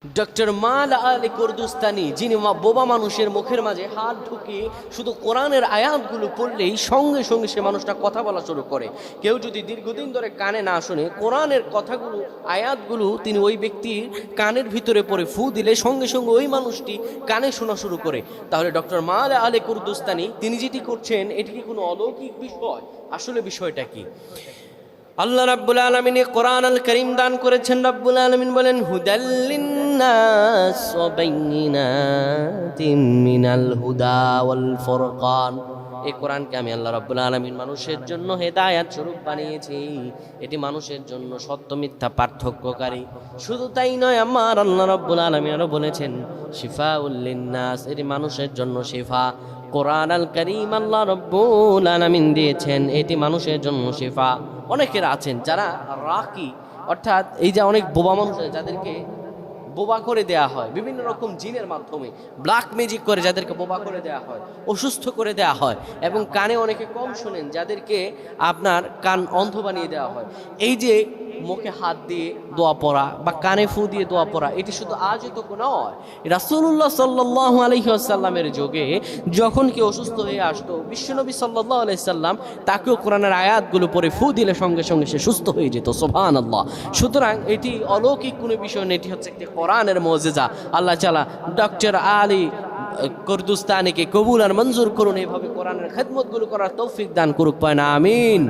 Doctor মাল আলী কুরদুস্তানি, যিনি বোবা মানুষের মুখের মাঝে হাত ঢুকিয়ে শুধু কোরআনের আয়াতগুলো পড়লেই সঙ্গে সঙ্গে সে মানুষটা কথা বলা শুরু করে। কেউ যদি দীর্ঘদিন ধরে কানে না শুনে কোরআনের কথাগুলো আয়াতগুলো তিনি ওই ব্যক্তির কানের ভিতরে পড়ে ফু দিলে সঙ্গে সঙ্গে ওই মানুষটি কানে শোনা শুরু করে। তাহলে ডক্টর মাল আলী কুরদুস্তানি তিনি যেটি করছেন এটি কি কোনো অলৌকিক বিষয়? আসলে বিষয়টা কি? আল্লাহ রাব্বুল আলামিন কোরআন আল কারীম দান করেছেন। রাব্বুল আলামিন বলেন, হুদাল লিন্নাস ওয়া বাইয়িনাতিম মিনাল হুদা ওয়াল ফুরকান। এই কোরআনকে আমি আল্লাহ রাব্বুল আলামিন মানুষের জন্য হেদায়েত স্বরূপ বানিয়েছি। এটি মানুষের জন্য সত্য মিথ্যা পার্থক্যকারী। শুধু তাই নয়, আমার আল্লাহ রাব্বুল আলামিন আরো বলেছেন শিফাউল লিন্নাস, এটি মানুষের জন্য শিফা। কোরআন আল কারীম আল্লাহ রাব্বুল আলামিন দিয়েছেন, এটি মানুষের জন্য শিফা। অনেকের আছেন যারা রাকি, অর্থাৎ এই যে অনেক বোবা মানুষ যাদেরকে বোবা করে দেয়া হয় বিভিন্ন রকম জিনের মাধ্যমে, ব্ল্যাক ম্যাজিক করে যাদেরকে বোবা করে দেয়া হয়, অসুস্থ করে দেয়া হয়, এবং কানে অনেকে কম শোনেন যাদেরকে আপনার কান অন্ধ বানিয়ে দেওয়া হয়। এই যে মুখে হাত দিয়ে দোয়া পড়া বা কানে ফু দিয়ে দোয়া পড়া, এটি শুধু আজতক নয়। রাসূলুল্লাহ সাল্লাল্লাহু আলাইহি ওয়াসাল্লামের যুগে যখন কেউ অসুস্থ হয়ে আসতো, বিশ্বনবী সাল্লাল্লাহু আলাইহি সাল্লাম তাকেও কোরআনের আয়াতগুলো পড়ে ফু দিলে সঙ্গে সঙ্গে সে সুস্থ হয়ে যেত। সুবহানাল্লাহ। সুতরাং এটি অলৌকিক কোনো বিষয় নেই, এটি হচ্ছে একটি কোরআনের মুজিজা। আল্লাহ তাআলা ডক্টর আলী কুরদুস্তানিকে কবুল আর মঞ্জুর করুন, এভাবে কোরআনের খেদমতগুলো করার তৌফিক দান করুক। পায় না, আমিন।